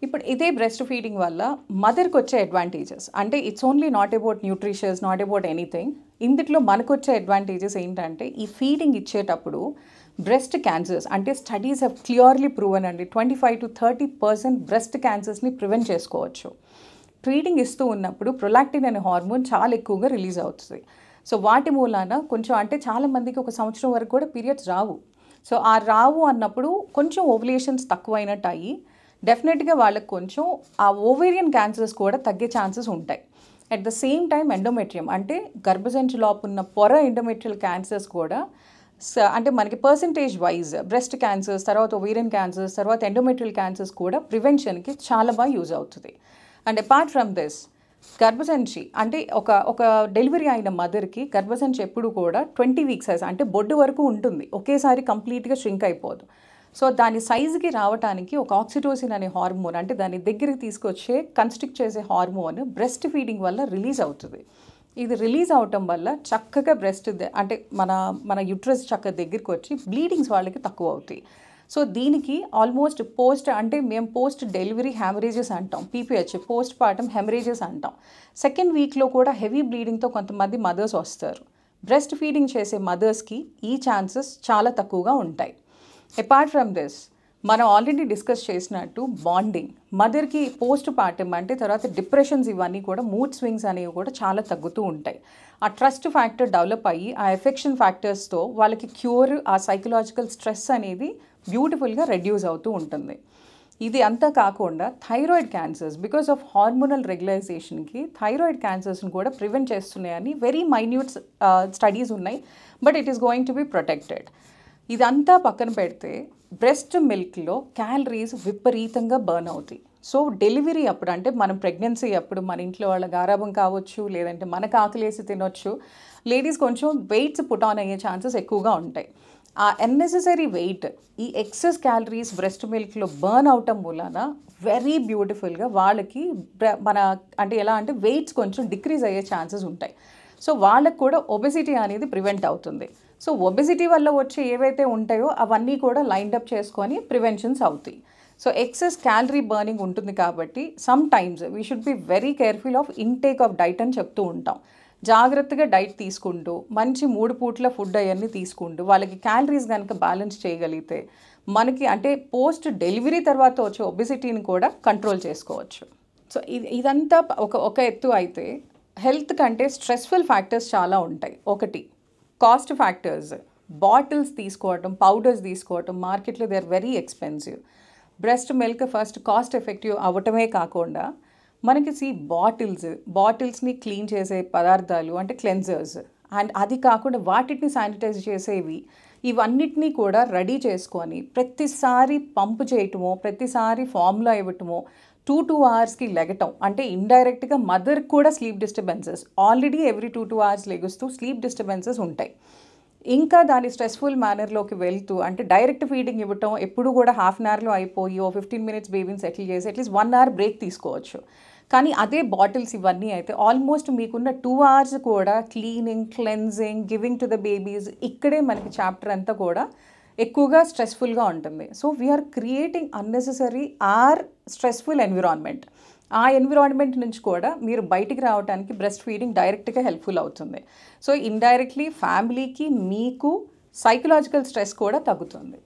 ఇప్పుడు ఇదే breast feeding వల్ల మదర్కి వచ్చే అడ్వాంటేజెస్ అంటే it's only not about nutritious, not about anything. ఇందులో మనకు వచ్చే అడ్వాంటేజెస్ ఏంటంటే ఈ ఫీడింగ్ ఇచ్చేటప్పుడు బ్రెస్ట్ క్యాన్సర్స్ అంటే స్టడీస్ హ్యావ్ క్లియర్లీ ప్రూవన్ అండి 25-30% బ్రెస్ట్ క్యాన్సర్స్ని ప్రివెంట్ చేసుకోవచ్చు. ఫీడింగ్ ఇస్తూ ఉన్నప్పుడు ప్రొలాక్టిన్ అనే హార్మోన్ చాలా ఎక్కువగా రిలీజ్ అవుతుంది. సో వాటి మూలాన కొంచెం అంటే చాలామందికి 1 సంవత్సరం వరకు కూడా పీరియడ్స్ రావు. సో ఆ రావు అన్నప్పుడు కొంచెం ఓవులేషన్స్ తక్కువైనట్టు అయ్యి డెఫినెట్గా వాళ్ళకి కొంచెం ఆ ఓవేరియన్ క్యాన్సర్స్ కూడా తగ్గే ఛాన్సెస్ ఉంటాయి. At the same time endometrium అంటే గర్భసంచి లోపున్న పొర ఎండోమెట్రియల్ క్యాన్సర్స్ కూడా అంటే మనకి పర్సంటేజ్ వైజ్ బ్రెస్ట్ క్యాన్సర్స్, తర్వాత ఓవేరియన్ క్యాన్సర్స్, తర్వాత ఎండోమెట్రియల్ క్యాన్సర్స్ కూడా ప్రివెన్షన్కి చాలా బాగా యూజ్ అవుతుంది. అండ్ అపార్ట్ ఫ్రమ్ దిస్ గర్భసంచి అంటే ఒక డెలివరీ అయిన మదర్కి గర్భసంచి ఎప్పుడు కూడా 20 వీక్స్ అంటే బొడ్డు వరకు ఉంటుంది, ఒకేసారి కంప్లీట్గా ష్రింక్ అయిపోదు. సో దాని సైజుకి రావడానికి ఒక ఆక్సిటోసిన్ అనే హార్మోన్ అంటే దాని దగ్గరికి తీసుకొచ్చే కన్స్ట్రిక్ట్ చేసే హార్మోన్ బ్రెస్ట్ ఫీడింగ్ వల్ల రిలీజ్ అవుతుంది. ఇది రిలీజ్ అవటం వల్ల చక్కగా బ్రెస్ట్ అంటే మన యుట్రస్ చక్కగా దగ్గరికి వచ్చి బ్లీడింగ్స్ వాళ్ళకి తక్కువ అవుతాయి. సో దీనికి ఆల్మోస్ట్ మేము పోస్ట్ డెలివరీ హెమరేజెస్ అంటాం, పీపీహెచ్ పోస్ట్ పార్టమ్ హెమరేజెస్ అంటాం. సెకండ్ వీక్లో కూడా హెవీ బ్లీడింగ్తో కొంతమంది మదర్స్ వస్తారు. బ్రెస్ట్ ఫీడింగ్ చేసే మదర్స్కి ఈ ఛాన్సెస్ చాలా తక్కువగా ఉంటాయి. అపార్ట్ ఫ్రమ్ దిస్ మనం ఆల్రెడీ డిస్కస్ చేసినట్టు బాండింగ్ మదర్కి పోస్ట్ పార్టమ్ అంటే తర్వాత డిప్రెషన్స్ ఇవన్నీ కూడా మూడ్ స్వింగ్స్ అనేవి కూడా చాలా తగ్గుతూ ఉంటాయి. ఆ ట్రస్ట్ ఫ్యాక్టర్ డెవలప్ అయ్యి ఆ ఎఫెక్షన్ ఫ్యాక్టర్స్తో వాళ్ళకి క్యూర్ ఆ సైకలాజికల్ స్ట్రెస్ అనేది బ్యూటిఫుల్గా రెడ్యూస్ అవుతూ ఉంటుంది. ఇది అంతా కాకుండా thyroid cancers because of hormonal రెగ్యులైజేషన్కి థైరాయిడ్ క్యాన్సర్స్ని కూడా ప్రివెంట్ చేస్తున్నాయని వెరీ మైన్యూట్ స్టడీస్ ఉన్నాయి. But it is going to be protected. ఇదంతా పక్కన పెడితే బ్రెస్ట్ మిల్క్లో క్యాలరీస్ విపరీతంగా బర్న్ అవుతాయి. సో డెలివరీ అప్పుడు అంటే మనం ప్రెగ్నెన్సీ అప్పుడు మన ఇంట్లో వాళ్ళ గారాబం కావచ్చు, లేదంటే మనకు ఆకలేసి తినొచ్చు, లేడీస్ కొంచెం వెయిట్స్ పుట్ ఆన్ అయ్యే ఛాన్సెస్ ఎక్కువగా ఉంటాయి. ఆ అన్నెసెసరీ వెయిట్ ఈ ఎక్సెస్ క్యాలరీస్ బ్రెస్ట్ మిల్క్లో బర్న్ అవటం మూలాన వెరీ బ్యూటిఫుల్గా వాళ్ళకి అంటే ఎలా అంటే వెయిట్స్ కొంచెం డిక్రీజ్ అయ్యే ఛాన్సెస్ ఉంటాయి. సో వాళ్ళకు కూడా ఒబెసిటీ అనేది ప్రివెంట్ అవుతుంది. సో ఒబెసిటీ వల్ల వచ్చే ఏవైతే ఉంటాయో అవన్నీ కూడా లైన్డప్ చేసుకొని ప్రివెన్షన్స్ అవుతాయి. సో ఎక్సెస్ క్యాలరీ బర్నింగ్ ఉంటుంది కాబట్టి some times we should be very careful of intake of diet అని చెప్తూ ఉంటాం. జాగ్రత్తగా డైట్ తీసుకుంటూ మంచి 3 పూట్ల ఫుడ్ అవన్నీ తీసుకుంటూ వాళ్ళకి క్యాలరీస్ కనుక బ్యాలెన్స్ చేయగలిగితే మనకి అంటే పోస్ట్ డెలివరీ తర్వాత వచ్చే ఒబెసిటీని కూడా కంట్రోల్ చేసుకోవచ్చు. సో ఇదంతా ఒక ఎత్తు అయితే హెల్త్ కంటే స్ట్రెస్ఫుల్ ఫ్యాక్టర్స్ చాలా ఉంటాయి. ఒకటి కాస్ట్ ఫ్యాక్టర్స్, బాటిల్స్ తీసుకోవటం, పౌడర్స్ తీసుకోవటం మార్కెట్లో they are very expensive. Breast milk first cost effective అవ్వటమే కాకుండా మనకి బాటిల్స్ని క్లీన్ చేసే పదార్థాలు అంటే క్లెన్జర్స్, అండ్ అది కాకుండా వాటిని శానిటైజ్ చేసేవి, ఇవన్నిటినీ కూడా రెడీ చేసుకొని ప్రతిసారి పంపు చేయటమో ప్రతిసారి ఫామ్లో ఇవ్వటమో 2 అవర్స్కి లెగటం అంటే ఇండైరెక్ట్గా మదర్కి కూడా sleep disturbances already every 2 hours లెగుస్తూ స్లీప్ డిస్టర్బెన్సెస్ ఉంటాయి. ఇంకా దాని స్ట్రెస్ఫుల్ మేనర్లోకి వెళ్తూ అంటే డైరెక్ట్ ఫీడింగ్ ఇవ్వటం ఎప్పుడు కూడా హాఫ్ అన్ అవర్లో అయిపోయి 15 మినిట్స్ బేబీని సెటిల్ చేసి అట్లీస్ట్ 1 అవర్ బ్రేక్ తీసుకోవచ్చు. కానీ అదే బాటిల్స్ ఇవన్నీ అయితే ఆల్మోస్ట్ మీకున్న 2 అవర్స్ కూడా cleaning, cleansing, giving to the babies ఇక్కడే మనకి చాప్టర్ అంతా కూడా ఎక్కువగా స్ట్రెస్ఫుల్గా ఉంటుంది. So we are creating unnecessary stressful environment. ఆ ఎన్విరాన్మెంట్ నుంచి కూడా మీరు బయటికి రావడానికి బ్రెస్ట్ ఫీడింగ్ డైరెక్ట్గా హెల్ప్ఫుల్ అవుతుంది. సో ఇండైరెక్ట్లీ ఫ్యామిలీకి మీకు సైకలాజికల్ స్ట్రెస్ కూడా తగ్గుతుంది.